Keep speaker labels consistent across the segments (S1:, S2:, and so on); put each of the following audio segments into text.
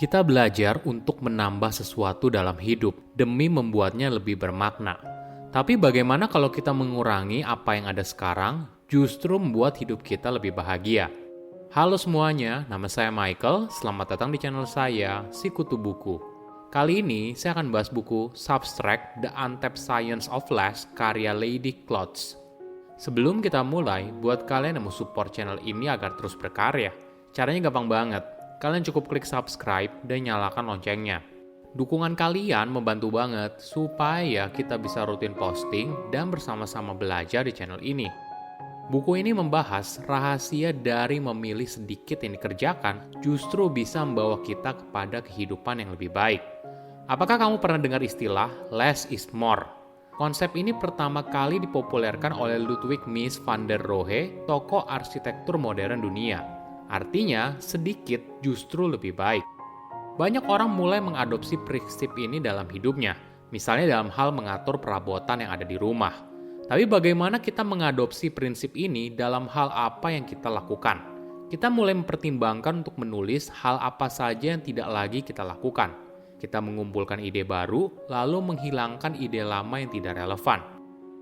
S1: Kita belajar untuk menambah sesuatu dalam hidup demi membuatnya lebih bermakna. Tapi bagaimana kalau kita mengurangi apa yang ada sekarang, justru membuat hidup kita lebih bahagia? Halo semuanya, nama saya Michael. Selamat datang di channel saya, Sikutu Buku. Kali ini saya akan bahas buku Substract: The Untapped Science of Less karya Lady Klotz. Sebelum kita mulai, buat kalian yang mau support channel ini agar terus berkarya, caranya gampang banget. Kalian cukup klik subscribe dan nyalakan loncengnya. Dukungan kalian membantu banget supaya kita bisa rutin posting dan bersama-sama belajar di channel ini. Buku ini membahas rahasia dari memilih sedikit yang dikerjakan justru bisa membawa kita kepada kehidupan yang lebih baik. Apakah kamu pernah dengar istilah less is more? Konsep ini pertama kali dipopulerkan oleh Ludwig Mies van der Rohe, tokoh arsitektur modern dunia. Artinya, sedikit justru lebih baik. Banyak orang mulai mengadopsi prinsip ini dalam hidupnya, misalnya dalam hal mengatur perabotan yang ada di rumah. Tapi bagaimana kita mengadopsi prinsip ini dalam hal apa yang kita lakukan? Kita mulai mempertimbangkan untuk menulis hal apa saja yang tidak lagi kita lakukan. Kita mengumpulkan ide baru, lalu menghilangkan ide lama yang tidak relevan.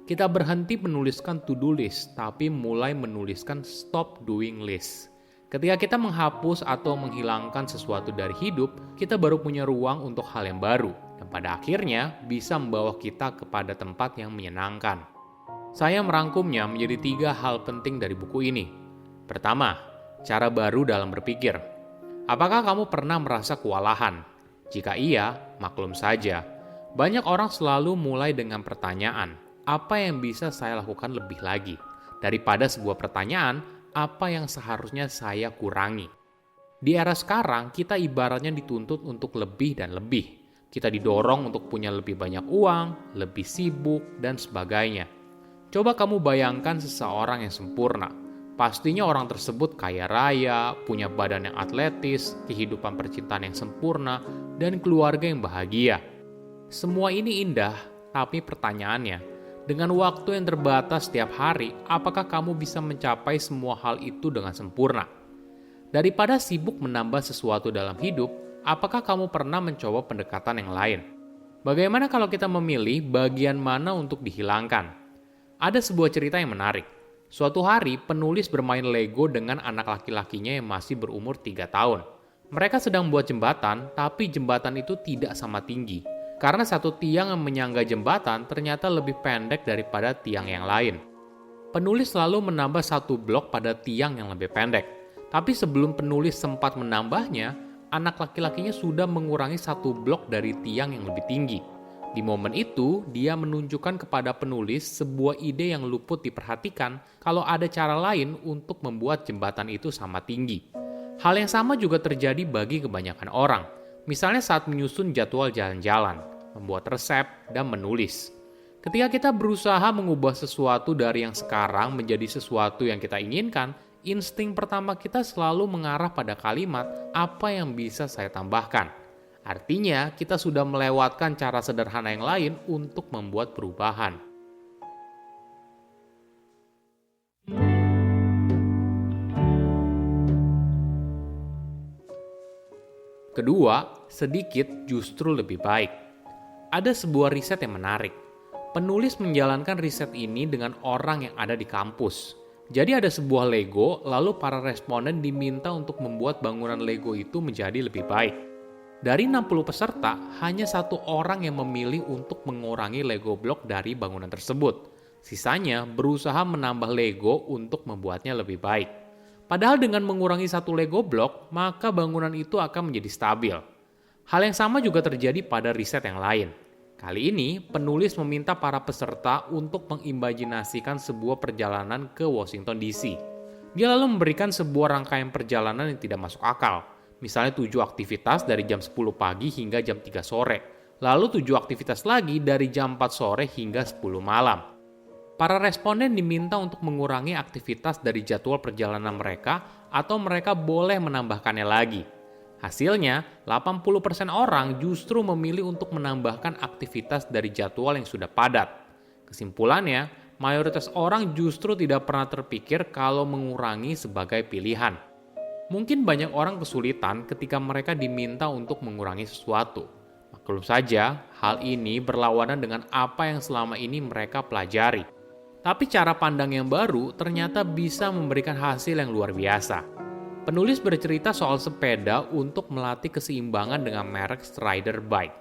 S1: Kita berhenti menuliskan to-do list, tapi mulai menuliskan stop doing list. Ketika kita menghapus atau menghilangkan sesuatu dari hidup, kita baru punya ruang untuk hal yang baru, dan pada akhirnya bisa membawa kita kepada tempat yang menyenangkan. Saya merangkumnya menjadi 3 hal penting dari buku ini. Pertama, cara baru dalam berpikir. Apakah kamu pernah merasa kewalahan? Jika iya, maklum saja. Banyak orang selalu mulai dengan pertanyaan, apa yang bisa saya lakukan lebih lagi? Daripada sebuah pertanyaan, apa yang seharusnya saya kurangi? Di era sekarang, kita ibaratnya dituntut untuk lebih dan lebih. Kita didorong untuk punya lebih banyak uang, lebih sibuk, dan sebagainya. Coba kamu bayangkan seseorang yang sempurna. Pastinya orang tersebut kaya raya, punya badan yang atletis, kehidupan percintaan yang sempurna, dan keluarga yang bahagia. Semua ini indah, tapi pertanyaannya, dengan waktu yang terbatas setiap hari, apakah kamu bisa mencapai semua hal itu dengan sempurna? Daripada sibuk menambah sesuatu dalam hidup, apakah kamu pernah mencoba pendekatan yang lain? Bagaimana kalau kita memilih bagian mana untuk dihilangkan? Ada sebuah cerita yang menarik. Suatu hari, penulis bermain Lego dengan anak laki-lakinya yang masih berumur 3 tahun. Mereka sedang membuat jembatan, tapi jembatan itu tidak sama tinggi. Karena satu tiang yang menyangga jembatan ternyata lebih pendek daripada tiang yang lain. Penulis selalu menambah 1 blok pada tiang yang lebih pendek. Tapi sebelum penulis sempat menambahnya, anak laki-lakinya sudah mengurangi 1 blok dari tiang yang lebih tinggi. Di momen itu, dia menunjukkan kepada penulis sebuah ide yang luput diperhatikan kalau ada cara lain untuk membuat jembatan itu sama tinggi. Hal yang sama juga terjadi bagi kebanyakan orang. Misalnya saat menyusun jadwal jalan-jalan, membuat resep, dan menulis. Ketika kita berusaha mengubah sesuatu dari yang sekarang menjadi sesuatu yang kita inginkan, insting pertama kita selalu mengarah pada kalimat, apa yang bisa saya tambahkan? Artinya, kita sudah melewatkan cara sederhana yang lain untuk membuat perubahan. Kedua, sedikit justru lebih baik. Ada sebuah riset yang menarik. Penulis menjalankan riset ini dengan orang yang ada di kampus. Jadi ada sebuah Lego, lalu para responden diminta untuk membuat bangunan Lego itu menjadi lebih baik. Dari 60 peserta, hanya 1 orang yang memilih untuk mengurangi Lego blok dari bangunan tersebut. Sisanya berusaha menambah Lego untuk membuatnya lebih baik. Padahal dengan mengurangi 1 Lego blok, maka bangunan itu akan menjadi stabil. Hal yang sama juga terjadi pada riset yang lain. Kali ini, penulis meminta para peserta untuk mengimajinasikan sebuah perjalanan ke Washington DC. Dia lalu memberikan sebuah rangkaian perjalanan yang tidak masuk akal. Misalnya 7 aktivitas dari jam 10 pagi hingga jam 3 sore. Lalu 7 aktivitas lagi dari jam 4 sore hingga 10 malam. Para responden diminta untuk mengurangi aktivitas dari jadwal perjalanan mereka atau mereka boleh menambahkannya lagi. Hasilnya, 80% orang justru memilih untuk menambahkan aktivitas dari jadwal yang sudah padat. Kesimpulannya, mayoritas orang justru tidak pernah terpikir kalau mengurangi sebagai pilihan. Mungkin banyak orang kesulitan ketika mereka diminta untuk mengurangi sesuatu. Maklum saja, hal ini berlawanan dengan apa yang selama ini mereka pelajari. Tapi cara pandang yang baru ternyata bisa memberikan hasil yang luar biasa. Penulis bercerita soal sepeda untuk melatih keseimbangan dengan merek Strider Bike.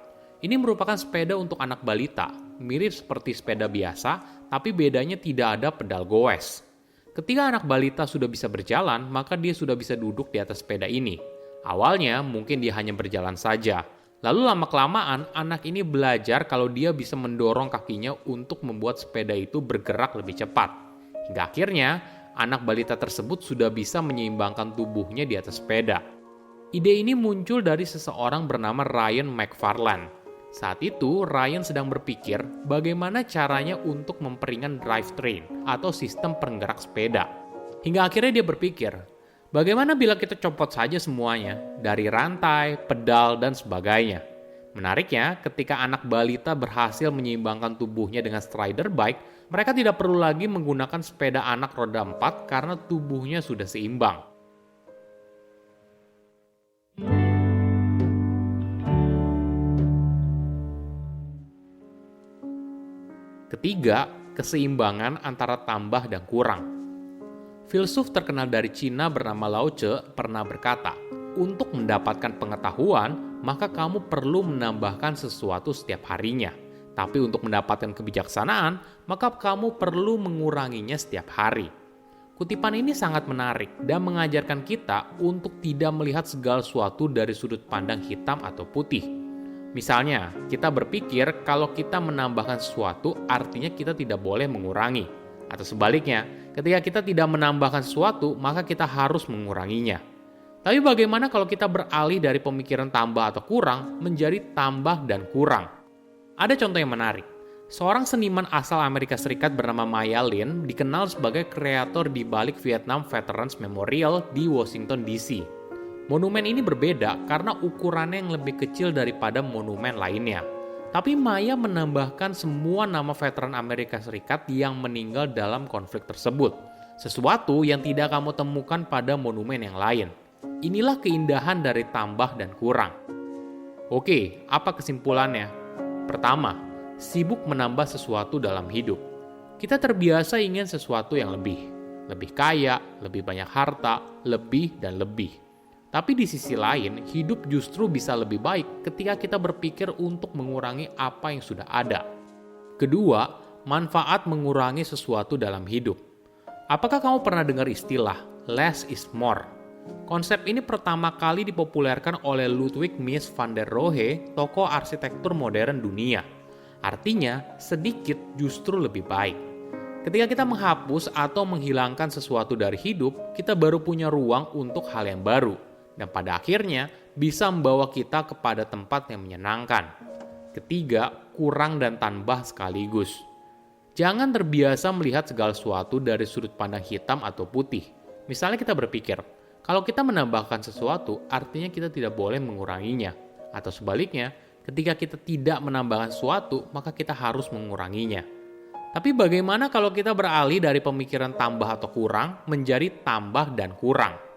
S1: Ini merupakan sepeda untuk anak balita, mirip seperti sepeda biasa, tapi bedanya tidak ada pedal goes. Ketika anak balita sudah bisa berjalan, maka dia sudah bisa duduk di atas sepeda ini. Awalnya mungkin dia hanya berjalan saja. Lalu lama-kelamaan anak ini belajar kalau dia bisa mendorong kakinya untuk membuat sepeda itu bergerak lebih cepat. Hingga akhirnya anak balita tersebut sudah bisa menyeimbangkan tubuhnya di atas sepeda. Ide ini muncul dari seseorang bernama Ryan McFarland. Saat itu, Ryan sedang berpikir bagaimana caranya untuk memperingan drivetrain atau sistem penggerak sepeda. Hingga akhirnya dia berpikir, bagaimana bila kita copot saja semuanya, dari rantai, pedal, dan sebagainya. Menariknya, ketika anak balita berhasil menyeimbangkan tubuhnya dengan Strider Bike, mereka tidak perlu lagi menggunakan sepeda anak roda 4 karena tubuhnya sudah seimbang. Ketiga, keseimbangan antara tambah dan kurang. Filsuf terkenal dari Cina bernama Lao Tzu pernah berkata, untuk mendapatkan pengetahuan, maka kamu perlu menambahkan sesuatu setiap harinya. Tapi untuk mendapatkan kebijaksanaan, maka kamu perlu menguranginya setiap hari. Kutipan ini sangat menarik dan mengajarkan kita untuk tidak melihat segala sesuatu dari sudut pandang hitam atau putih. Misalnya, kita berpikir kalau kita menambahkan sesuatu artinya kita tidak boleh mengurangi. Atau sebaliknya, ketika kita tidak menambahkan sesuatu, maka kita harus menguranginya. Tapi bagaimana kalau kita beralih dari pemikiran tambah atau kurang menjadi tambah dan kurang? Ada contoh yang menarik. Seorang seniman asal Amerika Serikat bernama Maya Lin dikenal sebagai kreator di balik Vietnam Veterans Memorial di Washington DC. Monumen ini berbeda karena ukurannya yang lebih kecil daripada monumen lainnya. Tapi Maya menambahkan semua nama veteran Amerika Serikat yang meninggal dalam konflik tersebut. Sesuatu yang tidak kamu temukan pada monumen yang lain. Inilah keindahan dari tambah dan kurang. Oke, apa kesimpulannya? Pertama, sibuk menambah sesuatu dalam hidup. Kita terbiasa ingin sesuatu yang lebih. Lebih kaya, lebih banyak harta, lebih dan lebih. Tapi di sisi lain, hidup justru bisa lebih baik ketika kita berpikir untuk mengurangi apa yang sudah ada. Kedua, manfaat mengurangi sesuatu dalam hidup. Apakah kamu pernah dengar istilah less is more? Konsep ini pertama kali dipopulerkan oleh Ludwig Mies van der Rohe, tokoh arsitektur modern dunia. Artinya, sedikit justru lebih baik. Ketika kita menghapus atau menghilangkan sesuatu dari hidup, kita baru punya ruang untuk hal yang baru. Dan pada akhirnya bisa membawa kita kepada tempat yang menyenangkan. Ketiga, kurang dan tambah sekaligus. Jangan terbiasa melihat segala sesuatu dari sudut pandang hitam atau putih. Misalnya kita berpikir, kalau kita menambahkan sesuatu, artinya kita tidak boleh menguranginya. Atau sebaliknya, ketika kita tidak menambahkan sesuatu, maka kita harus menguranginya. Tapi bagaimana kalau kita beralih dari pemikiran tambah atau kurang menjadi tambah dan kurang?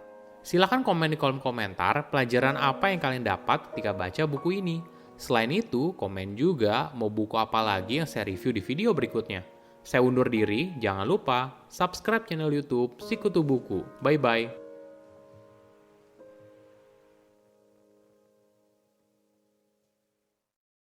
S1: Silahkan komen di kolom komentar pelajaran apa yang kalian dapat ketika baca buku ini. Selain itu, komen juga mau buku apa lagi yang saya review di video berikutnya. Saya undur diri, jangan lupa subscribe channel YouTube Sikutu Buku. Bye-bye.